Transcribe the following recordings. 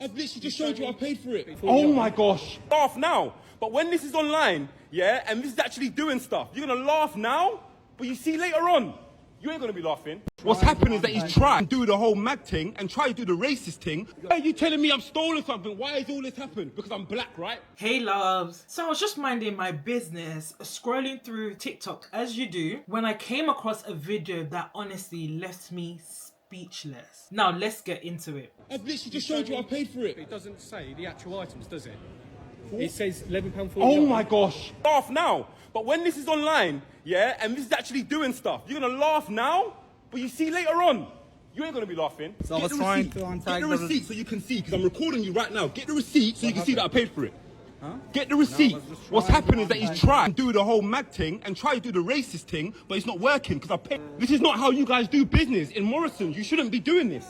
I've literally just showed you I paid for it. Oh my gosh. Laugh now. But when this is online, yeah, and this is actually doing stuff, you're gonna laugh now, but you see later on, you ain't gonna be laughing. What's happened is that he's trying to do the whole mad thing and try to do the racist thing. Are you telling me I'm stolen something? Why has all this happened? Because I'm black, right? Hey loves. So I was just minding my business, scrolling through TikTok as you do, when I came across a video that honestly left me speechless. Now let's get into it. I've literally just showed you I paid for it. It doesn't say the actual items, does it? It says £11.49. Oh my gosh. Laugh now. But when this is online, yeah, and this is actually doing stuff, you're gonna laugh now, but you see later on, you ain't gonna be laughing. So I was trying to untag Get the receipt so you can see, because I'm recording you right now. Get the receipt so you can see that I paid for it. Huh? Get the receipt. What's happened is that he's trying to do the whole mad thing and try to do the racist thing, but it's not working because I paid. This is not how you guys do business in Morrison's. You shouldn't be doing this.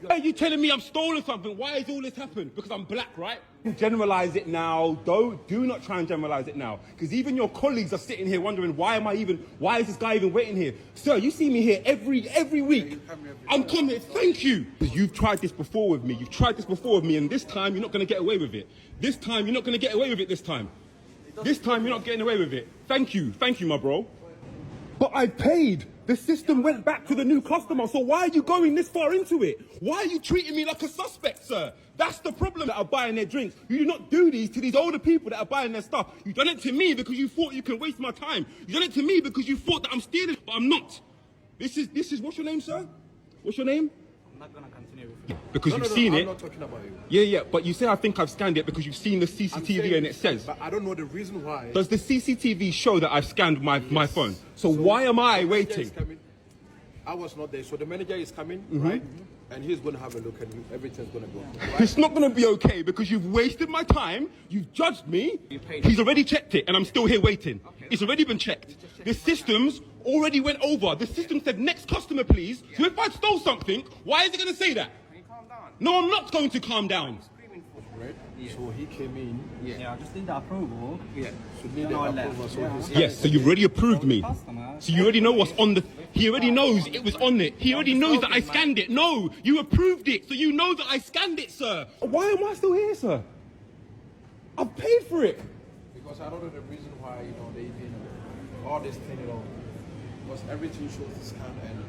Are you telling me I've stolen something? Why has all this happened? Because I'm black, right? Generalize it now. Do not try and generalize it now. Because even your colleagues are sitting here wondering, why is this guy even waiting here? Sir, you see me here every week. I'm coming, thank you. You've tried this before with me. You've tried this before with me, and this time you're not going to get away with it. This time you're not going to get away with it this time. This time you're not getting away with it. Thank you, my bro. But I paid. The system went back to the new customer, so why are you going this far into it? Why are you treating me like a suspect, sir? That's the problem that are buying their drinks. You do not do these to these older people that are buying their stuff. You've done it to me because you thought you can waste my time. You've done it to me because you thought that I'm stealing, but I'm not. This is, what's your name, sir? What's your name? I'm not gonna continue with you. Because you've seen it. I'm not talking about you. Yeah, but you say I think I've scanned it because you've seen the CCTV and it says. But I don't know the reason why. Does the CCTV show that I've scanned my phone? So why am I waiting? I was not there, so the manager is coming, right? And he's going to have a look and everything's going to go. Right? It's not going to be okay because you've wasted my time, you've judged me, he's already checked it and I'm still here waiting. Okay. It's already been checked. The systems already went over. The system said, next customer please. So if I stole something, why is it going to say that? Can you calm down? No, I'm not going to calm down. Right? Yeah. So he came in. Yeah, I just need the approval. Yeah. So need the approval. So yes, so you've already approved me. So you already know what's on the... He already knows it was on it. He already knows that I scanned it. No, you approved it, so you know that I scanned it, sir. Why am I still here, sir? I've paid for it. Because I don't know the reason why, they even all this thing, because everything shows the scan and...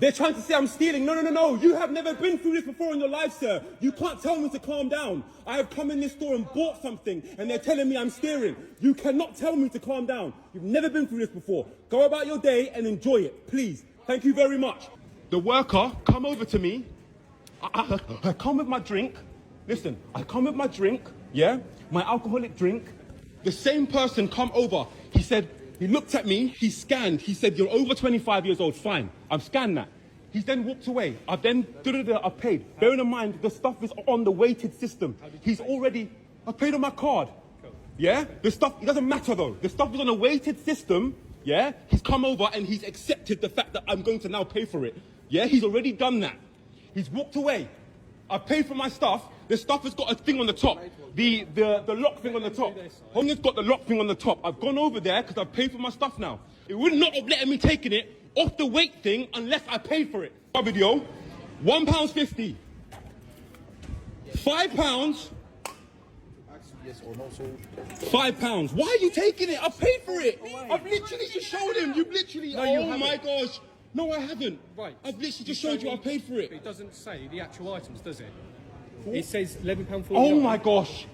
They're trying to say I'm stealing. No. You have never been through this before in your life, sir. You can't tell me to calm down. I have come in this store and bought something, and they're telling me I'm stealing. You cannot tell me to calm down. You've never been through this before. Go about your day and enjoy it, please. Thank you very much. The worker come over to me. I come with my drink. Listen, I come with my drink, yeah? My alcoholic drink. The same person come over. He looked at me, he scanned, he said, you're over 25 years old, fine. I've scanned that. He's then walked away. I've paid. Bearing in mind, the stuff is on the weighted system. I paid on my card. Yeah? The stuff, it doesn't matter though. The stuff is on a weighted system, yeah? He's come over and he's accepted the fact that I'm going to now pay for it. Yeah? He's already done that. He's walked away. I've paid for my stuff. The stuff has got a thing on the top. The lock thing on the top. Honda's got the lock thing on the top. I've gone over there because I've paid for my stuff now. It would not have let me taking it off the weight thing unless I paid for it. My video, £1.50. £5. Yes or no, so... £5. Why are you taking it? I've paid for it. I've literally just showed him. You've literally... Oh my gosh. No, I haven't. Right. I've literally just showed you I paid for it. It doesn't say the actual items, does it? It says £11.49. Oh my gosh.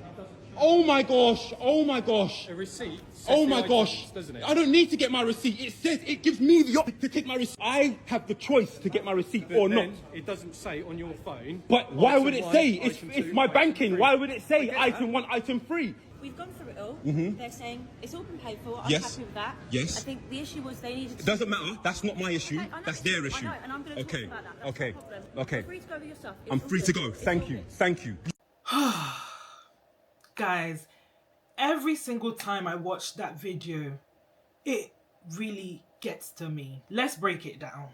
Oh my gosh. Oh my gosh. A receipt says oh the my items, gosh. doesn't it? I don't need to get my receipt. It gives me the option to take my receipt. I have the choice to get my receipt But or then not. It doesn't say on your phone. But why would it one, say? item It's two, my item banking. three. Why would it say item 1, item 3? We've gone through it all. They're saying it's all been paid for. I'm Yes. happy with that. Yes. I think the issue was they needed to... It doesn't matter. That's not my issue. Okay, I know. That's their issue. I know, and I'm going to Okay. talk about that. That's Okay. no problem. Okay. You're free to go with your stuff. It's I'm all free to good. go. It's Thank all you. good. Thank you. Guys, every single time I watch that video, it really gets to me. Let's break it down.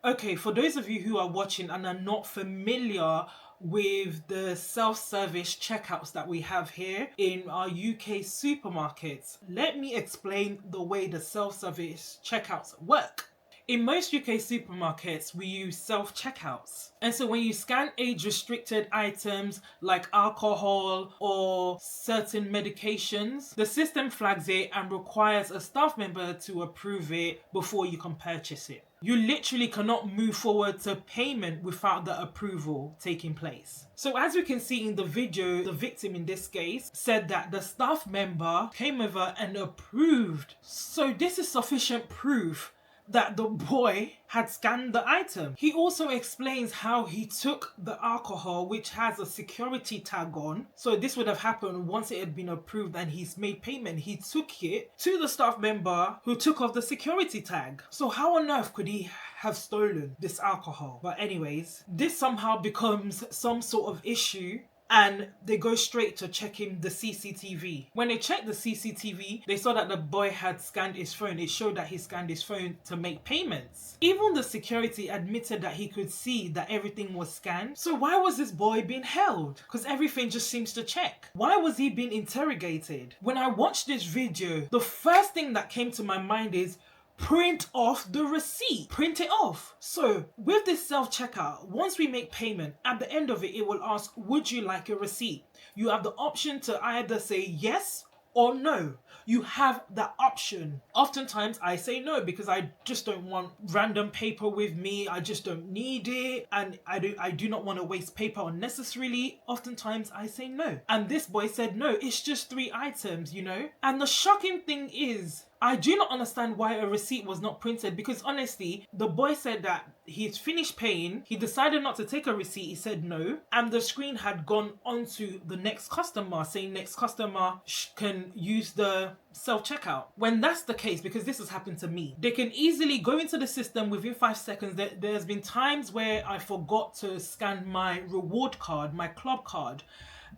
Okay, for those of you who are watching and are not familiar with the self-service checkouts that we have here in our UK supermarkets, let me explain the way the self-service checkouts work. In most UK supermarkets, we use self-checkouts. And so when you scan age-restricted items like alcohol or certain medications, the system flags it and requires a staff member to approve it before you can purchase it. You literally cannot move forward to payment without the approval taking place. So as we can see in the video, the victim in this case said that the staff member came over and approved. So this is sufficient proof that the boy had scanned the item. He also explains how he took the alcohol, which has a security tag on. So this would have happened once it had been approved and he's made payment. He took it to the staff member who took off the security tag. So how on earth could he have stolen this alcohol? But anyways, this somehow becomes some sort of issue, and they go straight to checking the CCTV. When they checked the CCTV, they saw that the boy had scanned his phone. It showed that he scanned his phone to make payments. Even the security admitted that he could see that everything was scanned. So why was this boy being held? Because everything just seems to check. Why was he being interrogated? When I watched this video, the first thing that came to my mind is, print off the receipt. Print it off. So with this self-checkout, once we make payment, at the end of it, it will ask, would you like a receipt? You have the option to either say yes or no. You have that option. Oftentimes I say no because I just don't want random paper with me. I just don't need it, and I do not want to waste paper unnecessarily. Oftentimes I say no. And this boy said no, it's just 3 items, you know? And the shocking thing is, I do not understand why a receipt was not printed, because honestly, the boy said that he's finished paying, he decided not to take a receipt, he said no, and the screen had gone onto the next customer saying next customer can use the self-checkout. When that's the case, because this has happened to me, they can easily go into the system within 5 seconds. There's been times where I forgot to scan my reward card, my club card,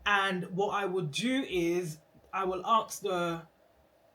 and what I would do is I will ask the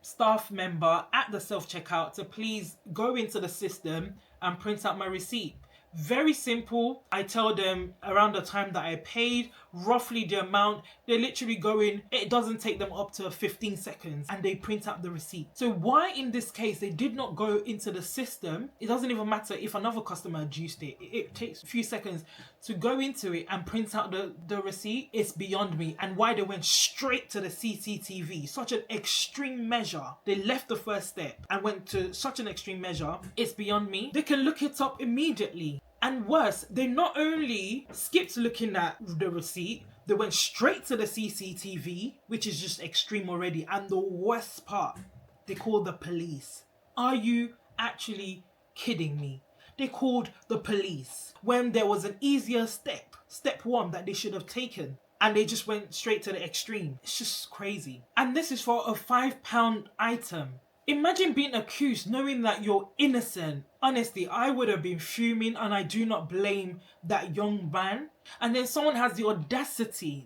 staff member at the self-checkout to please go into the system and print out my receipt. Very simple. I tell them around the time that I paid, roughly the amount. They literally go in, it doesn't take them up to 15 seconds, and they print out the receipt. So why in this case they did not go into the system? It doesn't even matter if another customer had used it. It takes a few seconds to go into it and print out the receipt. It's beyond me. And why they went straight to the CCTV, such an extreme measure. They left the first step and went to such an extreme measure. It's beyond me. They can look it up immediately. And worse, they not only skipped looking at the receipt, they went straight to the CCTV, which is just extreme already. And the worst part, they called the police. Are you actually kidding me? They called the police when there was an easier step 1 that they should have taken. And they just went straight to the extreme. It's just crazy. And this is for a £5 item. Imagine being accused knowing that you're innocent. Honestly, I would have been fuming, and I do not blame that young man. And then someone has the audacity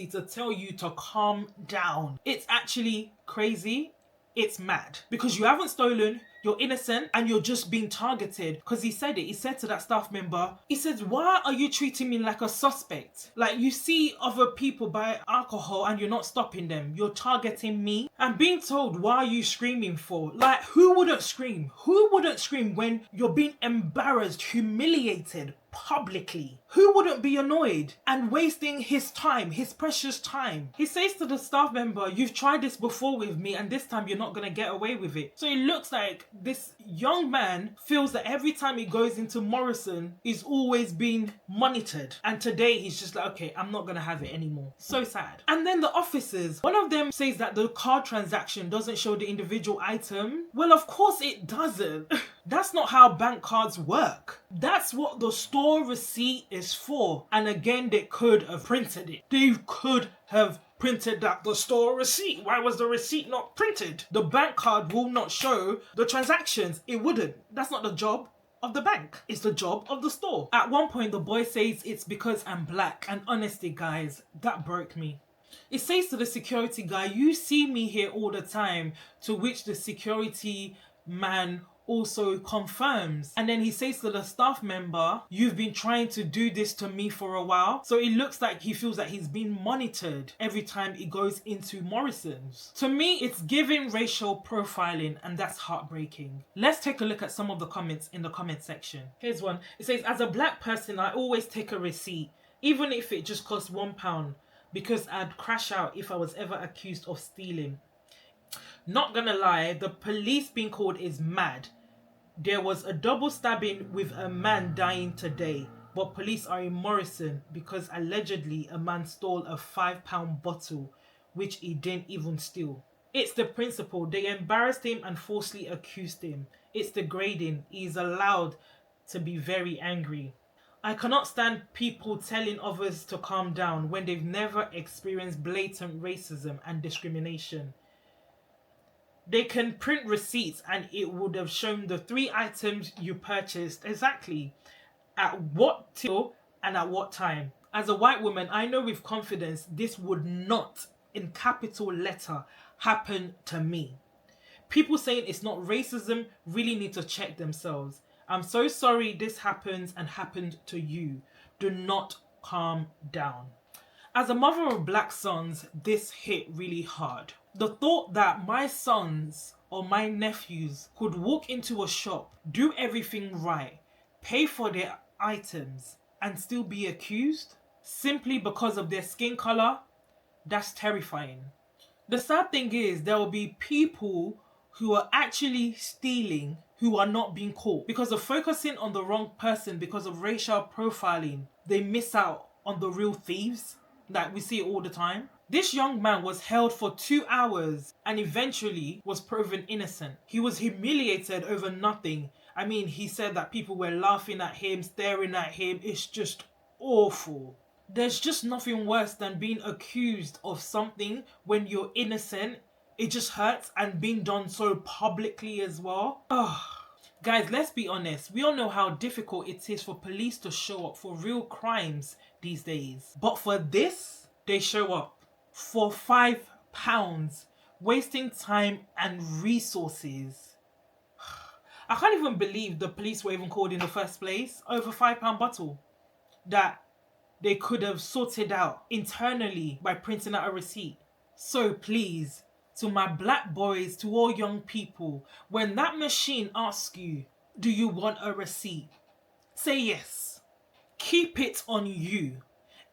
to tell you to calm down. It's actually crazy. It's mad. Because you haven't stolen, you're innocent, and you're just being targeted. Because he said it. He said to that staff member, he says, why are you treating me like a suspect? Like, you see other people buy alcohol and you're not stopping them. You're targeting me. And being told, why are you screaming for? Like, who wouldn't scream? Who wouldn't scream when you're being embarrassed, humiliated publicly? Who wouldn't be annoyed and wasting his time, his precious time? He says to the staff member, you've tried this before with me, and this time you're not going to get away with it. So it looks like this young man feels that every time he goes into Morrison, he's always being monitored. And today he's just like, okay, I'm not going to have it anymore. So sad. And then the officers, one of them says that the card transaction doesn't show the individual item. Well, of course it doesn't. That's not how bank cards work. That's what the store receipt is for. And again, they could have printed it. They could have printed that the store receipt. Why was the receipt not printed? The bank card will not show the transactions. It wouldn't. That's not the job of the bank. It's the job of the store. At one point, the boy says it's because I'm black. And honestly, guys, that broke me. It says to the security guy, you see me here all the time, to which the security man also confirms. And then he says to the staff member, you've been trying to do this to me for a while. So it looks like he feels that he's being monitored every time he goes into Morrison's. To me, it's giving racial profiling, and that's heartbreaking. Let's take a look at some of the comments in the comment section. Here's one. It says, as a black person, I always take a receipt, even if it just costs £1, because I'd crash out if I was ever accused of stealing. Not gonna lie, the police being called is mad. There was a double stabbing with a man dying today, but police are in Morrison because allegedly a man stole a £5 bottle, which he didn't even steal. It's the principle. They embarrassed him and falsely accused him. It's degrading. He's allowed to be very angry. I cannot stand people telling others to calm down when they've never experienced blatant racism and discrimination. They can print receipts and it would have shown the 3 items you purchased exactly, at what till and at what time. As a white woman, I know with confidence this would not, in capital letter, happen to me. People saying it's not racism really need to check themselves. I'm so sorry this happens and happened to you. Do not calm down. As a mother of black sons, this hit really hard. The thought that my sons or my nephews could walk into a shop, do everything right, pay for their items, and still be accused simply because of their skin color, that's terrifying. The sad thing is there will be people who are actually stealing who are not being caught because of focusing on the wrong person because of racial profiling. They miss out on the real thieves that we see all the time. This young man was held for 2 hours and eventually was proven innocent. He was humiliated over nothing. I mean, he said that people were laughing at him, staring at him. It's just awful. There's just nothing worse than being accused of something when you're innocent. It just hurts, and being done so publicly as well. Ugh. Guys, let's be honest. We all know how difficult it is for police to show up for real crimes these days. But for this, they show up for £5, wasting time and resources. I can't even believe the police were even called in the first place over £5 bottle that they could have sorted out internally by printing out a receipt. So please, to my black boys, to all young people, when that machine asks you, do you want a receipt? Say yes. Keep it on you.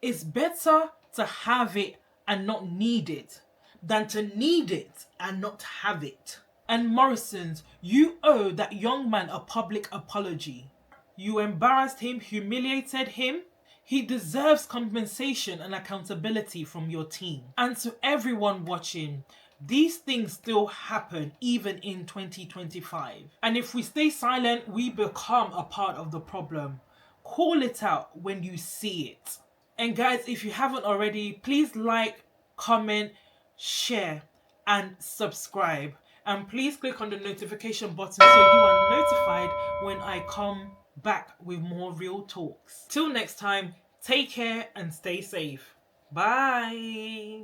It's better to have it and not need it than to need it and not have it. And Morrison's, you owe that young man a public apology. You embarrassed him, humiliated him. He deserves compensation and accountability from your team. And to everyone watching, these things still happen even in 2025. And if we stay silent, we become a part of the problem. Call it out when you see it. And guys, if you haven't already, please like, comment, share, and subscribe. And please click on the notification button so you are notified when I come back with more real talks. Till next time, take care and stay safe. Bye.